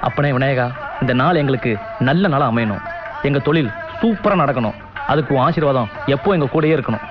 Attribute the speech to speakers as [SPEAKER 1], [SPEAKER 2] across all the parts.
[SPEAKER 1] அப்பனே விநாயகா, இந்த நாள் எங்களுக்கு நல்ல நாளா அமையணும். எங்க தொழில் சூப்பரா நடக்கணும். அதுக்கு உன் ஆசீர்வாதம் எப்போ எங்க கூடயே இருக்கணும்.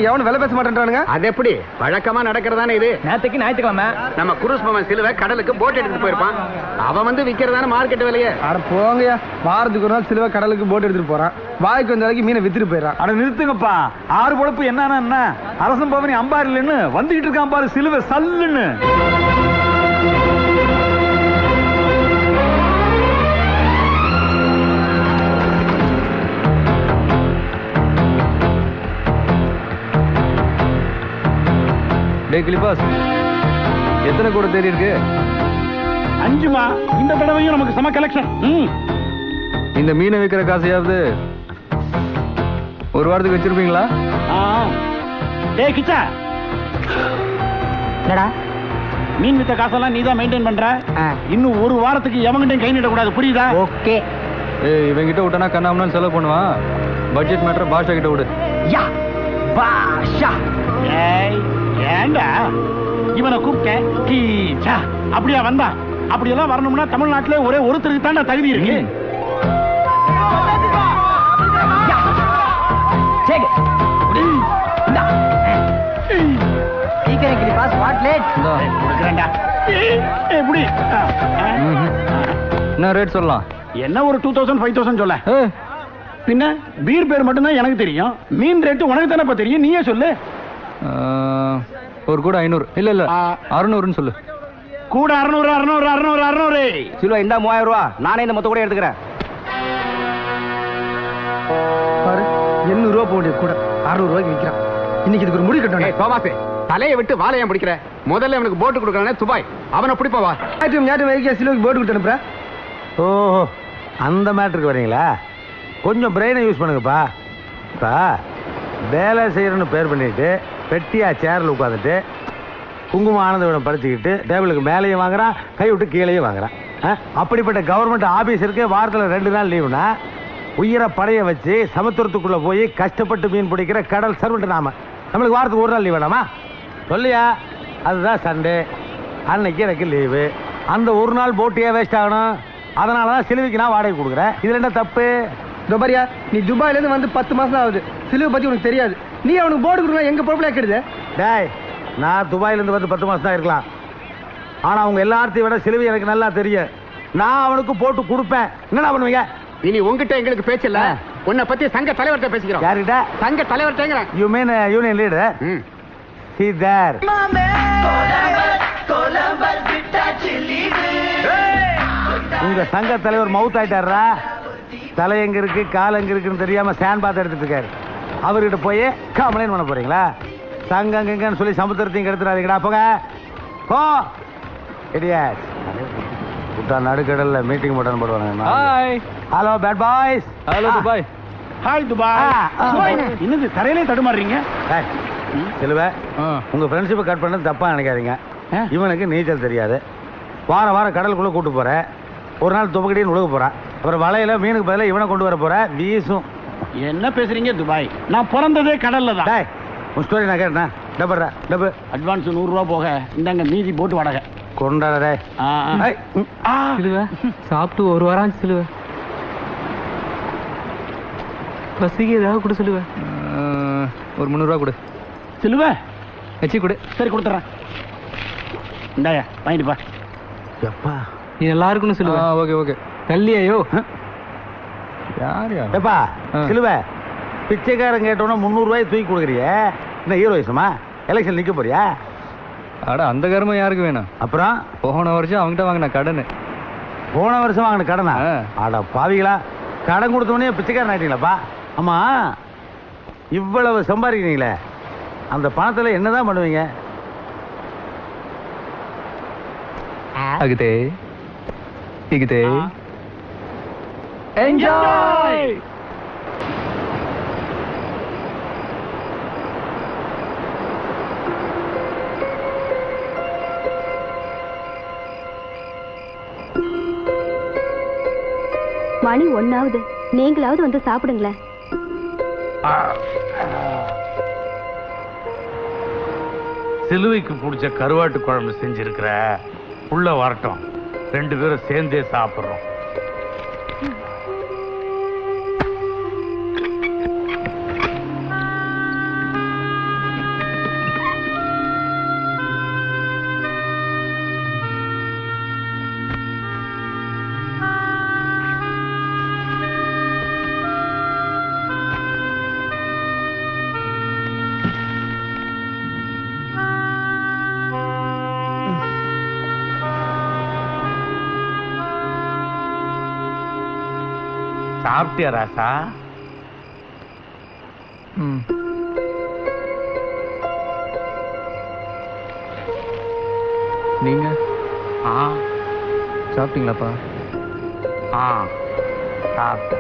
[SPEAKER 2] எவனும் வேலை பேச மாட்டேன்றானுங்க. அது எப்படி வழக்கமா நடக்கிறதானே இது?
[SPEAKER 1] நேத்துக்கு ஞாயிற்றுக்கிழமை
[SPEAKER 2] நம்ம குரூஸ் மாமன் சிலுவை கடலுக்கு போட் எடுத்துட்டு போயிருப்பான். அவன் வந்து விக்கிறதான மார்க்கெட் விலையே. அட போங்கயா, வாரத்துக்கு ஒரு நாள் சிலுவை கடலுக்கு போட் எடுத்துட்டு போறான். வாய்க்கு வந்த வரைக்கும் மீனை வித்துட்டு போயிடறான்.
[SPEAKER 3] அட நிறுத்துங்கப்பா, ஆறு பொழப்பு என்ன அரசன் பவனி அம்பாரில்னு வந்துகிட்டு இருக்கான் பாரு சிலுவை சல்லுன்னு.
[SPEAKER 2] எத்தனை கூட தேடி இருக்கு?
[SPEAKER 3] 5மா. இந்த தடவையும் நமக்கு சம கலெக்ஷன்.
[SPEAKER 2] இந்த மீனை விற்கிற காசையாவது ஒரு வாரத்துக்கு வச்சிருப்பீங்களா?
[SPEAKER 3] டேய் கிச்சா,
[SPEAKER 4] என்னடா
[SPEAKER 3] மீன் வித்த காசெல்லாம் நீதான் மெயின்டைன் பண்ற. இன்னும் ஒரு வாரத்துக்கு எவங்கிட்டையும் கை நீட்டக்கூடாது, புரியுதா?
[SPEAKER 4] ஓகே.
[SPEAKER 2] இவங்கிட்ட விட்டனா கண்ணாமன்னு செலவு பண்ணுவான். பட்ஜெட் மேட்டர் பாஷா கிட்ட விடு.
[SPEAKER 4] யா பாஷா.
[SPEAKER 3] ஏண்டா இவனை கூப்பிட்டேன் கீச்சா அப்படியா வந்தா? அப்படியெல்லாம் வரணும்னா தமிழ்நாட்டிலே ஒரே ஒருத்தருக்கு தான் தகுதி இருக்கு.
[SPEAKER 2] என்ன ரேட் சொல்லலாம்?
[SPEAKER 3] என்ன ஒரு 2000 5000 சொல்ல. பின்ன பீர் பேர் மட்டும்தான் எனக்கு தெரியும். மீன் ரேட்டு உனக்கு தானே தெரியும், நீயே சொல்லு.
[SPEAKER 2] ஒரு கூட 500 இல்ல 600 சொல்லு.
[SPEAKER 3] கூட 600
[SPEAKER 2] சிலுவை இந்த 3000 ரூபா. நானே இந்த மொத்த கூட எடுத்துக்கிறேன்.
[SPEAKER 4] 800 ரூபா போக கூட 600 ரூபாய்க்கு விற்கிறான். இன்னைக்கு இதுக்கு ஒரு முடி கட்டணும்.
[SPEAKER 2] சோமாசே, தலையை விட்டு வாழையம் பிடிக்கிற. முதல்ல அவனுக்கு போட்டு கொடுக்கறானே துபாய், அவனை பிடிப்பவா?
[SPEAKER 4] சிலுவைக்கு போட்டு கொடுத்து அனுப்புறேன்.
[SPEAKER 3] ஓஹோ, அந்த மேட்டருக்கு வரீங்களா? கொஞ்சம் பிரெயினை யூஸ் பண்ணுங்கப்பா. இப்ப வேலை செய்யறன்னு பேர் பண்ணிட்டு பெட்டியா சேர்ல உட்காந்துட்டு குங்குமம் ஆனந்தவிடம் படிச்சுக்கிட்டு டேபிளுக்கு மேலேயும் வாங்குறான், கை விட்டு கீழேயும் வாங்குறான். அப்படிப்பட்ட கவர்மெண்ட் ஆபீஸருக்கு வாரத்தில் 2 நாள் லீவுனா உயிரை படைய வச்சு சமுத்திரத்துக்குள்ள போய் கஷ்டப்பட்டு மீன் பிடிக்கிற கடல் சர்வெண்ட் நாம. நம்மளுக்கு வாரத்துக்கு 1 நாள் லீவ் வேணாமா? சொல்லியா? அதுதான் சண்டே. அன்னைக்கு எனக்கு லீவு. அந்த 1 நாள் போட்டியே வேஸ்ட் ஆகணும். அதனாலதான் சிலுவைக்கு நான் வாடகை கொடுக்குறேன். இதுல என்ன தப்பு?
[SPEAKER 4] துபாரியா, நீ துபாயில இருந்து வந்து 10 மாசம் ஆகுது. சிலுவை பத்தி உனக்கு தெரியாது. நீ அவனுக்கு போர்டு கொடுக்கலாம், எங்க பொறுப்புல கேடுது.
[SPEAKER 3] டேய், நான் துபாயில இருந்து வந்து 10 மாசம் தான் இருக்கலாம். ஆனா அவங்க எல்லாத்தையும் விட சிலுவை எனக்கு நல்லா தெரியும். நான் அவனுக்கு போட்டு கொடுப்பேன். என்னடா பண்ணுவீங்க?
[SPEAKER 2] இனி உங்ககிட்ட எங்களுக்கு பேச்சு இல்ல. உன்னை பத்தி சங்க தலைவர்கிட்ட பேசிக்கிறோம்.
[SPEAKER 3] யார்கிட்ட?
[SPEAKER 2] சங்க தலைவர்கிட்ட.
[SPEAKER 3] You mean union leader? See there. உங்க சங்க தலைவர் மவுத் ஆயிட்டாரா? தலை எங்க இருக்கு கால் எங்க இருக்குன்னு தெரியாம ஸ்டாண்ட் பாத்து எடுத்துட்டு இருக்காரு. அவர்கிட்ட போய் கம்ப்ளைண்ட் பண்ண போறீங்களா? சங்கங்கன்னு சொல்லி சமுத்திரத்தையும் கெடுத்துறாதீங்கடா. போங்க போ. இடியட். புட்டா நடுக்கடல்ல மீட்டிங் போட்டான்னு போடுவாங்க.
[SPEAKER 2] Hi.
[SPEAKER 3] Hello bad boys.
[SPEAKER 2] Hello Dubai.
[SPEAKER 3] Hi Dubai. இன்னது தரையிலே தடுமாறுறீங்க? சிலுவை, உங்க ஃப்ரெண்ட்ஷிப்பை கட் பண்ணது தப்பா நினைக்காதீங்க. இவனுக்கு நீச்சல் தெரியாது. வாரம் வாரம் கடலுக்குள்ள கூட்டு போறேன். ஒரு நாள் துபக்கடின்னு உழுக போறான். அப்புறம் வலையில மீனுக்கு பதிலாக இவனை கொண்டு வர போற வீசும். என்ன பேசுறீங்க துபாய்? நான் பிறந்ததே கடல்ல தான். உன் ஸ்டோரி நான் கேட்டேன். டபுறா டபு அட்வான்ஸ் 100 ரூபா போக இந்தாங்க மீதி போட்டு வாடகை கொண்டாடே.
[SPEAKER 1] சிலுவை சாப்பிட்டு 1 வாரம் ஆச்சு. சிலுவை பசிக்கு ஏதாவது கொடு. சிலுவை
[SPEAKER 2] ஒரு 300 ரூபா கொடு.
[SPEAKER 3] சிலுவை
[SPEAKER 2] வச்சு கொடு.
[SPEAKER 3] சரி கொடுத்துறேன். இந்தாயா வாங்கிட்டுப்பா. எப்பா
[SPEAKER 1] நீ எல்லாருக்கும் சிலுவை.
[SPEAKER 2] Okay okay.
[SPEAKER 1] கல்லியாயோ
[SPEAKER 2] யார் யார்?
[SPEAKER 3] எப்பா சிலுவை பிச்சைக்காரன் கேட்டோன்னா 300 ரூபாய் தூக்கி கொடுக்குறிய. என்ன ஹீரோயிசமா? எலெக்ஷன் நிற்க போறியா?
[SPEAKER 2] அட அந்த கருமை யாருக்கு வேணும்?
[SPEAKER 3] அப்புறம்
[SPEAKER 2] போன வருஷம் அவங்ககிட்ட வாங்கின கடன்.
[SPEAKER 3] போன வருஷம் வாங்கின கடனா?
[SPEAKER 2] ஆ.
[SPEAKER 3] அட பாவிகளா, கடன் கொடுத்தவனே பிச்சைக்காரன் ஆயிட்டீங்களாப்பா. ஆமா, இவ்வளவு சம்பாதிக்கிறீங்களே, அந்த பணத்துல என்னதான் பண்ணுவீங்க?
[SPEAKER 2] அகுதே இகுதே என்ஜாய்.
[SPEAKER 5] மணி 1 நீங்களாவது வந்து சாப்பிடுங்களேன்.
[SPEAKER 3] சிலுவைக்கு பிடிச்ச கருவாட்டு குழம்பு செஞ்சிருக்கிற, உள்ள வரட்டும், 2 பேரும் சேர்ந்தே சாப்பிடுறோம். சாப்பிட்டியா ராசா?
[SPEAKER 2] நீங்க
[SPEAKER 3] ஆ,
[SPEAKER 2] சாப்பிட்டீங்களாப்பா?
[SPEAKER 3] ஆ, சாப்பிட்டேன்.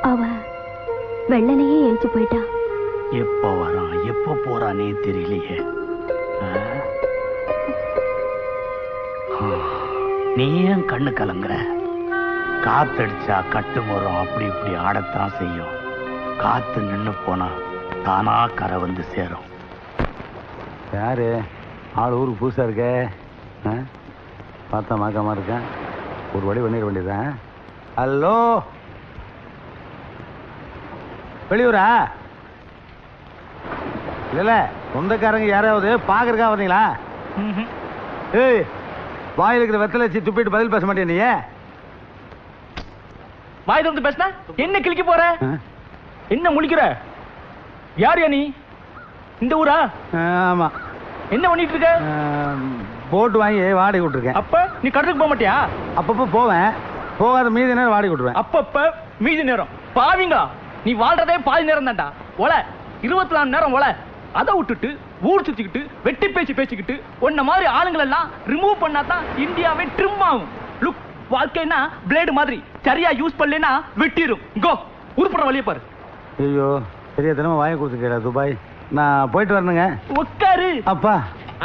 [SPEAKER 5] அவ வெள்ளனையே எழுச்சு போயிட்டா.
[SPEAKER 6] எப்போ வரான் எப்போ போறானே தெரியலையே. நீ ஏன் கண்ணு கலங்குற? காத்தடிச்சா கட்டு மரம் அப்படி இப்படி ஆடத்தான் செய்யும். காத்து நின்னு போனா தானா கரை வந்து சேரும்.
[SPEAKER 3] யாரு ஆள் ஊருக்கு புதுசா இருக்க? பார்த்தா மாக்காம இருக்கேன். ஒரு வழி பண்ணிட வேண்டியதான். ஹலோ, வெளியூரா? இல்ல, சொந்தக்காரங்க யாராவது பாக்குறக்கா வந்தீங்களா? ஏய், வாயில் இருக்கிற வெத்தலை வச்சு துப்பிட்டு பதில் பேச மாட்டேன் நீ?
[SPEAKER 1] வாய் திறந்து பேசினா என்ன கிழிக்க போற? என்ன முழிக்கிற? யார் நீ? இந்த ஊரா?
[SPEAKER 3] ஆமா.
[SPEAKER 1] என்ன பண்ணிட்டு இருக்க?
[SPEAKER 3] போட்டு வாங்கி வாடகை விட்டுருக்கேன்.
[SPEAKER 1] அப்ப நீ கடலுக்கு போக மாட்டியா?
[SPEAKER 3] அப்பப்போ போவேன், போகாத மீதி நேரம் வாடகை விட்டுருவேன்.
[SPEAKER 1] அப்பப்ப மீதி நேரம் பாவிங்களா? நீ வாழ்றதே பாதி நேரம் தான்டா. ஒல 24 நேரம் ஒல. அதை விட்டுட்டு ஊர் சுத்திக்கிட்டு வெட்டி பேசிக்கிட்டு உன்ன மாதிரி ஆளுங்களை எல்லாம் ரிமூவ் பண்ணாதான் இந்தியாவே ட்ரிம் ஆகும். லுக், வாழ்க்கைனா பிளேடு மாதிரி, சரியா யூஸ் பண்ணலனா வெட்டிரும். கோ, உருப்பட வழிய பாரு.
[SPEAKER 3] ஐயோ, சரியா தினமும் வாங்கி கொடுத்துருக்கா துபாய். நான் போயிட்டு வரணுங்க.
[SPEAKER 1] உட்காரு.
[SPEAKER 3] அப்பா,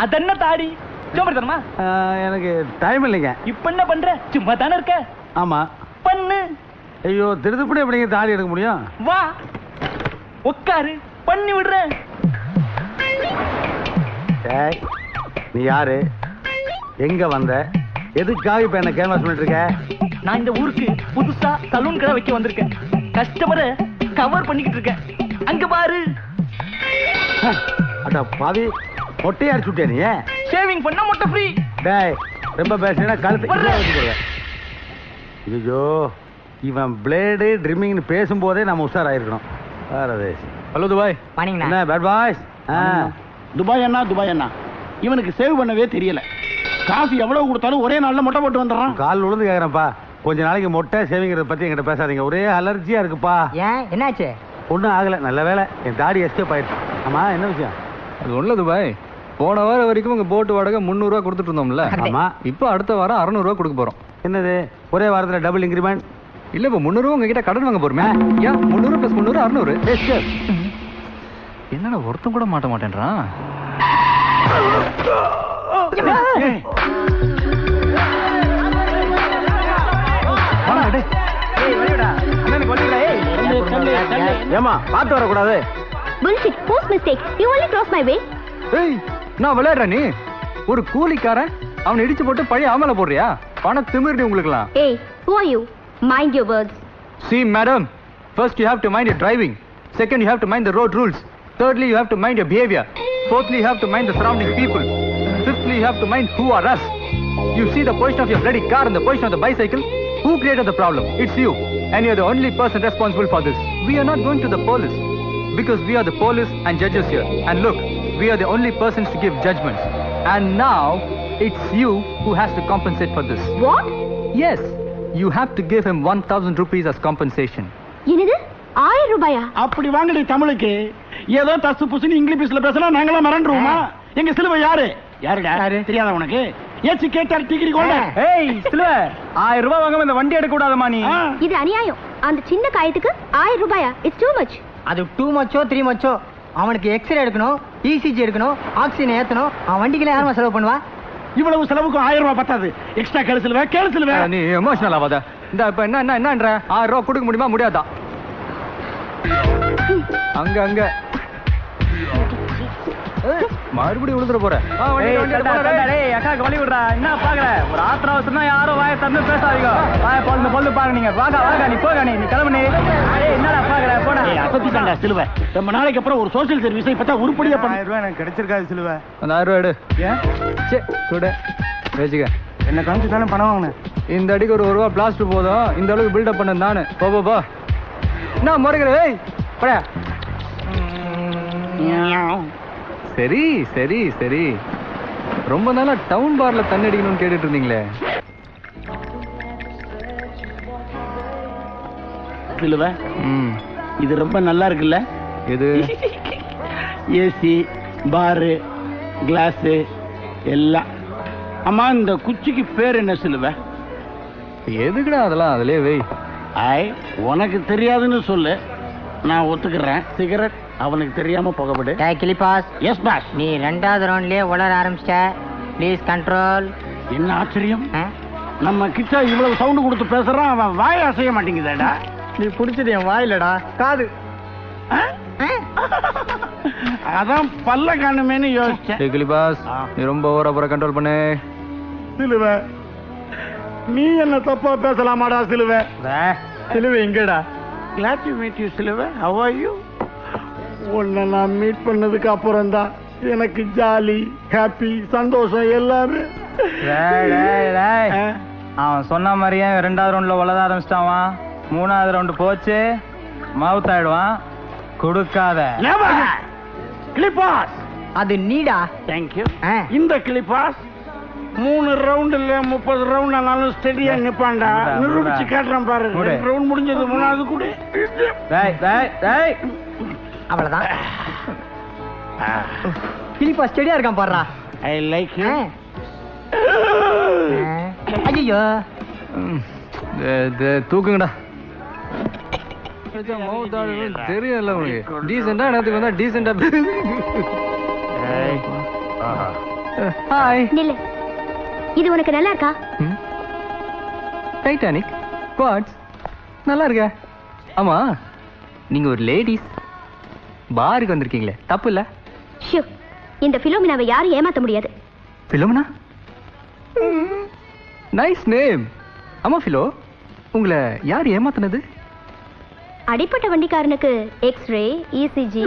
[SPEAKER 1] அதென்ன தாடி சோம்பேறித்தனமா?
[SPEAKER 3] எனக்கு டைம் இல்லைங்க.
[SPEAKER 1] இப்ப என்ன பண்ற? சும்மா தானே இருக்க.
[SPEAKER 3] ஆமா,
[SPEAKER 1] பண்ணு.
[SPEAKER 3] ஐயோ, திருதுப்படி எப்படிங்க தாடி எடுக்க முடியும்?
[SPEAKER 1] வா, உட்காரு, பண்ணி விடுறேன்.
[SPEAKER 3] ஏய், நீ யாரு? எங்க வந்த? எதுக்காக இப்ப என்ன கேன்வாஸ் பண்ணிட்டு இருக்க?
[SPEAKER 1] நான் இந்த ஊருக்கு புதுசா சலூன் கடை வைக்க வந்திருக்கேன். கஸ்டமரை கவர் பண்ணிக்கிட்டு இருக்கேன். அங்க பாரு.
[SPEAKER 3] அட பாவி, மொட்டையா அடிச்சு விட்டியா நீ?
[SPEAKER 1] ஷேவிங் பண்ணா மொட்டை ஃப்ரீ.
[SPEAKER 3] டேய், ரொம்ப பேசினா கழுத்து
[SPEAKER 1] வர்ற.
[SPEAKER 3] ஐயோ, இவன் பிளேடு ட்ரிம்மிங்னு பேசும்போதே நம்ம உஷாராயிருக்கணும்.
[SPEAKER 2] Hello Dubai.
[SPEAKER 3] என்ன பேட் பாய்ஸ்?
[SPEAKER 6] துபாய் அண்ணா இவனுக்கு சேவ் பண்ணவே தெரியல. காசு எவ்வளவு கொடுத்தாலும் ஒரே நாள்ல மொட்டை போட்டு வந்துடுறான்.
[SPEAKER 3] கால் விழுந்து கேக்குறேன்ப்பா, கொஞ்ச நாளைக்கு மொட்டை சேவிங்கிறத பத்தி என்கிட்ட பேசாதீங்க. ஒரே அலர்ஜியா இருக்குப்பா.
[SPEAKER 4] ஏன், என்னாச்சு?
[SPEAKER 3] ஒன்றும் ஆகல, நல்ல வேலை என் தாடி எஸ்கேப் ஆயிடுச்சு. ஆமா, என்ன விஷயம்?
[SPEAKER 2] அது ஒண்ணுல துபாய், போன வாரம் வரைக்கும் உங்க போட்டு வாடகை 300 ரூபா கொடுத்துட்டு இருந்தோம்ல.
[SPEAKER 3] ஆமா,
[SPEAKER 2] இப்போ அடுத்த வாரம் 600 ரூபா கொடுக்க போறோம்.
[SPEAKER 3] என்னது ஒரே வாரத்துல டபுள் இன்கிரிமெண்ட்?
[SPEAKER 2] இல்ல, இப்போ 300 ரூபா உங்ககிட்ட கடன் வாங்க போறோமே. ஏன் 300 + 300 600? என்னடா ஒருத்தன் கூட மாட்ட மாட்டேன்றான்.
[SPEAKER 3] வாடா, டேய். ஏய், வெளியடா. அண்ணனுக்கு வண்டில. ஏய்,
[SPEAKER 2] ஏமா பார்த்து வரக்கூடாது.
[SPEAKER 5] bullshit, whose mistake? You only cross my way.
[SPEAKER 2] ஏய் நான் விளையாடுற நீ ஒரு கூலிக்காரன் அவனை இடிச்சு போட்டு பழைய ஆமல போடுறியா? பண திமிர்டி உங்களுக்குலாம்.
[SPEAKER 5] Hey, who are you? Mind your words.
[SPEAKER 2] See madam, first you have to mind your driving. Second you have to mind the road rules. Thirdly you have to mind your behavior. Fourthly you have to mind the surrounding people. Fifthly you have to mind who are us. You see the position of your bloody car and the position of the bicycle? Who created the problem? It's you. And you're the only person responsible for this. We are not going to the police. Because we are the police and judges here. And look, we are the only persons to give judgments. And now, it's you who has to compensate for this.
[SPEAKER 5] What?
[SPEAKER 2] Yes, you have to give him 1,000 rupees as compensation.
[SPEAKER 5] என்னது 1000 ரூபாயா?
[SPEAKER 6] அப்படி வாங்கடி தமிழுக்கு. ஏதோ தசு புசுன்னு இங்கிலீஷ்ல பேசினா நாங்களாம் மறந்துருவோமா? எங்க சிலுவை யாரு? யாருடா? தெரியாத உனக்கு? ஏச்சி கேட்டார் டிகிரி கொண்ட.
[SPEAKER 2] ஏய் சிலுவ 1000 ரூபாய் வாங்காம இந்த வண்டி எடுக்க கூடாதமா நீ.
[SPEAKER 5] இது அநியாயம். அந்த சின்ன காயத்துக்கு 1000 ரூபாயா? It's too much.
[SPEAKER 4] அது 2 மச்சோ 3 மச்சோ. அவனுக்கு எக்ஸ்ரே எடுக்கணும், இசிஜி எடுக்கணும், ஆக்சிஜன் ஏத்தணும். அவன் வண்டிக்குள்ள யாருமா செலவு பண்ணுவா?
[SPEAKER 6] இவ்வளவு செலவுக்கு 1000 ரூபாய் பத்தாது. எக்ஸ்ட்ரா கேளு சிலுவை.
[SPEAKER 2] நீ எமோஷனல் ஆகாத. இந்த இப்ப என்னன்ற 1000 ரூபாய் கொடுக்க முடியுமா முடியாதா? அங்க மறுபடியும் விழுந்துற போற.
[SPEAKER 1] அக்காக்கு வழி விடுறா. என்ன பாக்குற? ஒரு ஆத்திர அவசரம்னா யாரும் வாயை திறந்து பேசாதீங்க. வாயை பொழுது பாருங்க நீங்க. வாங்க நீ போக நீ கிளம்பு நீ. என்னடா பாக்குற? போடா.
[SPEAKER 6] அசத்திட்டாண்டா சிலுவை. ரொம்ப நாளைக்கு அப்புறம் ஒரு சோசியல் சர்வீஸை இப்பதான் உருப்படியா பண்ண.
[SPEAKER 3] 1000 ரூபாய் எனக்கு கிடைச்சிருக்காது சிலுவை.
[SPEAKER 2] அந்த 1000 ரூபாய் எடு.
[SPEAKER 3] ஏன்?
[SPEAKER 2] சே கூட வச்சுக்க.
[SPEAKER 3] என்ன காமிச்சு தானே பணம் வாங்கினேன்.
[SPEAKER 2] இந்த அடிக்கு ஒரு ரூபா பிளாஸ்டர் போதும். இந்த அளவுக்கு பில்டப் பண்ண நானு. போ என்ன முறைக்கிறேன்? ஏய் பழைய சரி ரொம்ப நாளா டவுன் பார்ல தண்ணி அடிக்கணும்னு கேட்டுட்டு இருந்தீங்களே.
[SPEAKER 6] சிலுவை இது ரொம்ப நல்லா இருக்குல்ல?
[SPEAKER 2] இது
[SPEAKER 6] ஏசி பாரு கிளாஸ் எல்லாம். அம்மா இந்த குச்சிக்கு பேர் என்ன சிலுவை?
[SPEAKER 2] எதுக்குடா அதெல்லாம் அதுலயே வை.
[SPEAKER 6] உனக்கு தெரியாதுன்னு சொல்லு, நான் ஒத்துக்கிறேன். சிகரெட் அவனுக்கு தெரியாம புகப்படு.
[SPEAKER 4] Kilipas,
[SPEAKER 6] S pass.
[SPEAKER 4] நீ 2வது ரவுண்ட்லயே உளர ஆரம்பிச்சிட்ட. Please control.
[SPEAKER 6] என்ன ஆச்சரியம், நம்ம கிட்ட இவ்வளவு சவுண்ட் கொடுத்து பேசுறான், அவன் வாய் அசைய மாட்டேங்குதேடா.
[SPEAKER 4] நீ புடிச்சது என் வாயிலடா, காது.
[SPEAKER 6] அதான் பல்ல காணுமேனு யோசிச்சேன்.
[SPEAKER 2] கிளிபாஸ் நீ ரொம்ப ஓவரா கண்ட்ரோல் பண்ணு.
[SPEAKER 6] சிலுவை நீ என்ன தப்பா பேசலாமாடா சிலுவை?
[SPEAKER 2] சிலுவை எங்கடா?
[SPEAKER 6] Glad to meet you சிலுவை. How are you? உன்னை நான் மீட் பண்ணதுக்கு அப்புறம் தான் எனக்கு ஜாலி ஹாப்பி சந்தோஷம் எல்லாமே.
[SPEAKER 1] அவன் சொன்ன மாதிரியே 2வது ரவுண்ட்ல வளர ஆரம்பிச்சிட்டான். 3வது ரவுண்டு போச்சு மவுத் ஆயிடுவான். கொடுக்காத.
[SPEAKER 6] கிளிபாஸ்
[SPEAKER 4] அது நீடா.
[SPEAKER 6] தேங்க்யூ. இந்த கிளிபாஸ் 3 ரவுண்டுல 30 ரவுண்ட் ஆனாலும் ஸ்டெடியா நிப்பான்டா. நிரூபிச்சு காட்டுறான் பாரு. 2 ரவுண்ட் முடிஞ்சது 3வது கூட.
[SPEAKER 4] அவ்வளவுதான். கிளிபாஸ் ஸ்டெடியா இருக்கான் பாருடா.
[SPEAKER 6] I like you.
[SPEAKER 4] ஐயோ
[SPEAKER 2] தூக்குங்கடா. தெரியல உனக்கு. டீசெண்டா இடத்துக்கு வந்தா டீசெண்டா. ஹாய்.
[SPEAKER 5] நில்லு. இது உனக்கு நல்லா இருக்கா?
[SPEAKER 2] டைட்டானிக் குவாட்ஸ் நல்லா இருக்க. ஆமா நீங்க ஒரு லேடிஸ் பாருக்கு வந்திருக்கீங்களே, தப்பு இல்ல?
[SPEAKER 5] ஷூ, இந்த பிலோமினாவை யாரும் ஏமாத்த முடியாது.
[SPEAKER 2] பிலோமினா? Nice name. ஆமா பிலோ, உங்களை யார் ஏமாத்தினது?
[SPEAKER 5] அடிப்பட்ட வண்டிக்காரனுக்கு எக்ஸ்ரே, இசிஜி,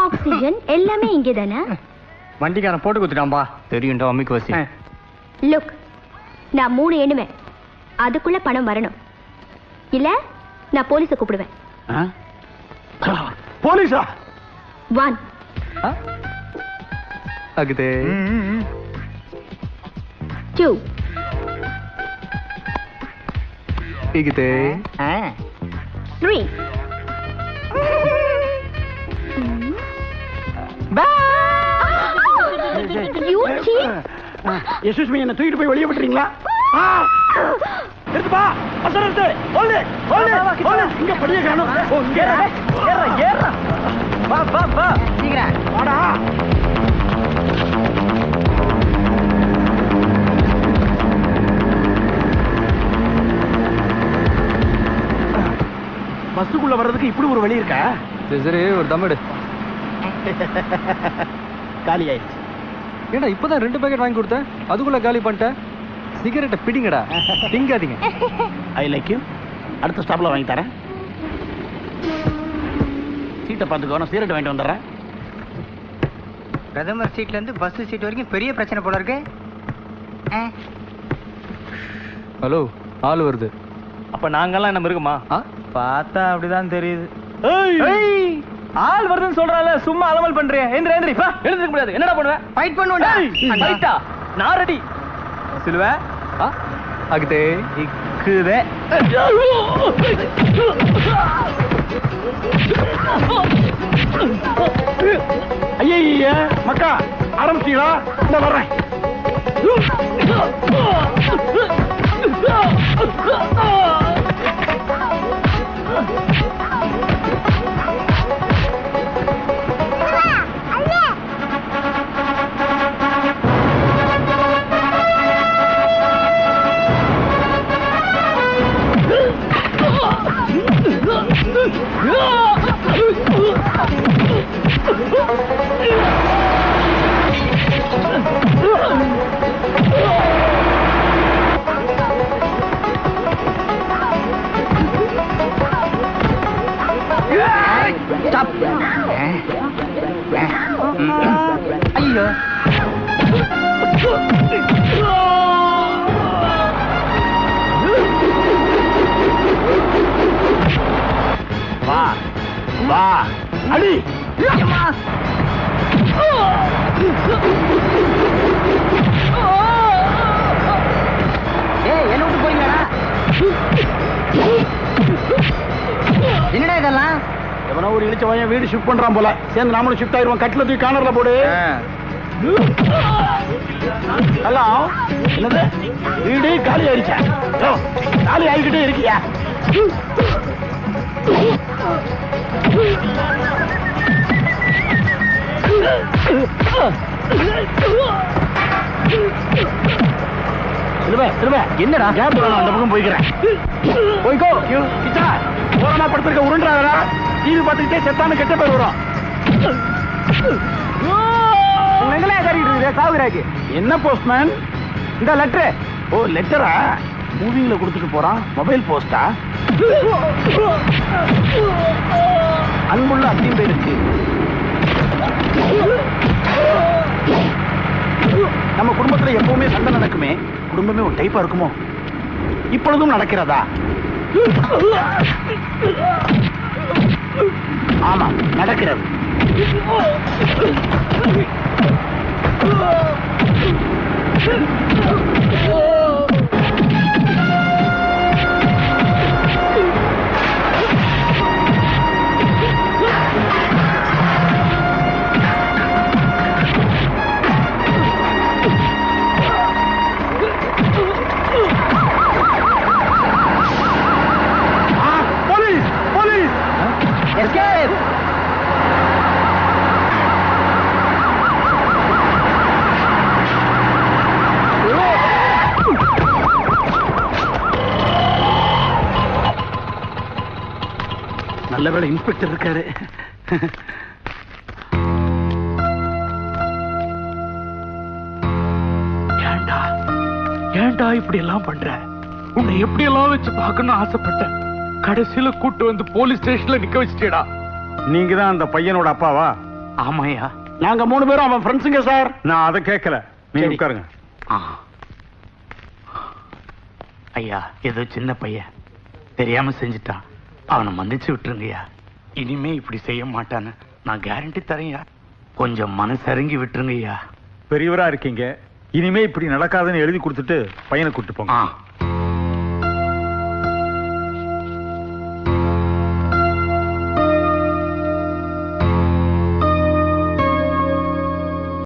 [SPEAKER 5] ஆக்சிஜன் எல்லாமே இங்கே தானே.
[SPEAKER 2] வண்டிக்காரன் போட்டு கொடுத்துட்டான்பா. தெரியும்டா அம்மிக்கு வசி.
[SPEAKER 5] லுக், நான் 3 எண்ணுவேன். அதுக்குள்ள பணம் வரணும். இல்ல நான் போலீஸை கூப்பிடுவேன்.
[SPEAKER 6] போலீஸா?
[SPEAKER 5] 1
[SPEAKER 2] அகுதே
[SPEAKER 5] 2
[SPEAKER 2] இகுதே
[SPEAKER 5] 3 You cheat!
[SPEAKER 6] எக்ஸ்கியூஸ் மீ, என்ன தூக்கிட்டு போய் வெளியே விட்டுறீங்களா? எடுத்துப்பா, அவசரம் எடுத்து. Hold hold. இங்க படியே காணோம். ஓ இங்க ஏற. வா சீக்கிரம் வாடா. பஸ்ஸுக்குள்ள வர்றதுக்கு இப்படி ஒரு வழி இருக்கா?
[SPEAKER 2] சரி சரி ஒரு தம்மிடு.
[SPEAKER 6] காலி ஆயிடுச்சு.
[SPEAKER 2] ஏண்டா இப்பதான் 2 பாக்கெட் வாங்கி கொடுத்தேன், அதுக்குள்ள காலி பண்ணிட்டேன். சிகரெட்டை பிடிங்கடா, திங்காதீங்க.
[SPEAKER 6] I like you. அடுத்த ஸ்டாப்ல வாங்கி தரேன். சீட்டை பார்த்துக்கோ, நான் சிகரெட் வாங்கிட்டு வந்துடுறேன்.
[SPEAKER 4] பிரதமர் சீட்ல இருந்து பஸ் சீட் வரைக்கும் பெரிய பிரச்சனை போல இருக்கு.
[SPEAKER 2] ஹலோ, ஆள் வருது.
[SPEAKER 1] அப்ப நாங்கெல்லாம் என்ன மிருகமா?
[SPEAKER 3] பார்த்தா அப்படிதான் தெரியுது.
[SPEAKER 1] ஆள் வருதுன்னு சொல்றால, சும்மா அலமல் பண்றியா? எந்திர எந்திரி வா. எழுந்திருக்க முடியாது. என்னடா பண்ணுவ?
[SPEAKER 4] ஃபைட் பண்ணுவோம்டா.
[SPEAKER 1] ஃபைட்டா? நான் ரெடி.
[SPEAKER 2] சிலுவ ஆகுதே
[SPEAKER 1] இக்குதே.
[SPEAKER 6] ஐயா மக்கா ஆரம்பிச்சீங்களா? இந்த வர்றேன்.
[SPEAKER 4] ஐயோ
[SPEAKER 6] வா வா அடி.
[SPEAKER 4] ஏய், என்ன விட்டு போறீங்கடா? என்னடா இதெல்லாம்?
[SPEAKER 6] எவனோ ஒரு இழிச்ச பையன் வீடு ஷிஃப்ட் பண்றான் போல. சேர்ந்து நாமளும் ஷிஃப்ட் ஆயிருவோம். கட்டில தூக்கி கார்னர்ல போடு. ஹலோ, என்னது வீடு காலி ஆயிடுச்சா? காலி ஆகிக்கிட்டே இருக்கியா? என்னடா கேப் அந்த பக்கம் போய்க்கிறேன். போய்க்கோ. கிச்சா ஓரமா படுத்திருக்க உருண்டாதடா. டிவி பார்த்துக்கிட்டே செத்தானு கெட்ட பேர் வரும். என்ன போஸ்ட்மேன்? இந்த லெட்டர். ஓ லெட்டரா? மூவிங்ல கொடுத்துட்டு போறான். மொபைல் போஸ்டா? அன்புள்ள அத்தியம் போயிடுச்சு. நம்ம குடும்பத்துல எப்பவுமே சண்டை நடக்குமே, குடும்பமே ஒரு டைப்பா இருக்குமோ? இப்பொழுதும் நடக்கிறதா? ஆமா நடக்கிறது. Police police. எஸ்கேப். நல்ல வேளை இன்ஸ்பெக்டர் இருக்காரு. ஏண்டா ஏண்டா இப்படி எல்லாம் பண்ற? உன்னை எப்படி எல்லாம் வச்சு பார்க்கணும்னு ஆசைப்பட்டேன். கடைசியில கூட்டு வந்து போலீஸ் ஸ்டேஷன்ல நிக்க வச்சுட்டேடா.
[SPEAKER 3] நீங்க தான் அந்த பையனோட அப்பாவா?
[SPEAKER 6] ஆமாயா, நாங்க 3 பேரும் அவன் ஃப்ரெண்ட்ஸுங்க சார்.
[SPEAKER 3] நான் அதை கேட்கல, நீங்க
[SPEAKER 6] சரி.
[SPEAKER 3] உட்காருங்க.
[SPEAKER 6] ஐயா, ஏதோ சின்ன பையன் தெரியாம செஞ்சுட்டான். அவனை மன்னிச்சு விட்டுருங்கய்யா. இனிமே இப்படி செய்ய மாட்டான்னு நான் கேரண்டி தரேன்யா. கொஞ்சம் மனசரங்கி விட்டுருங்கய்யா.
[SPEAKER 3] பெரியவரா இருக்கீங்க, இனிமே இப்படி நடக்காதுன்னு எழுதி கொடுத்துட்டு பையனை கூட்டு போங்க.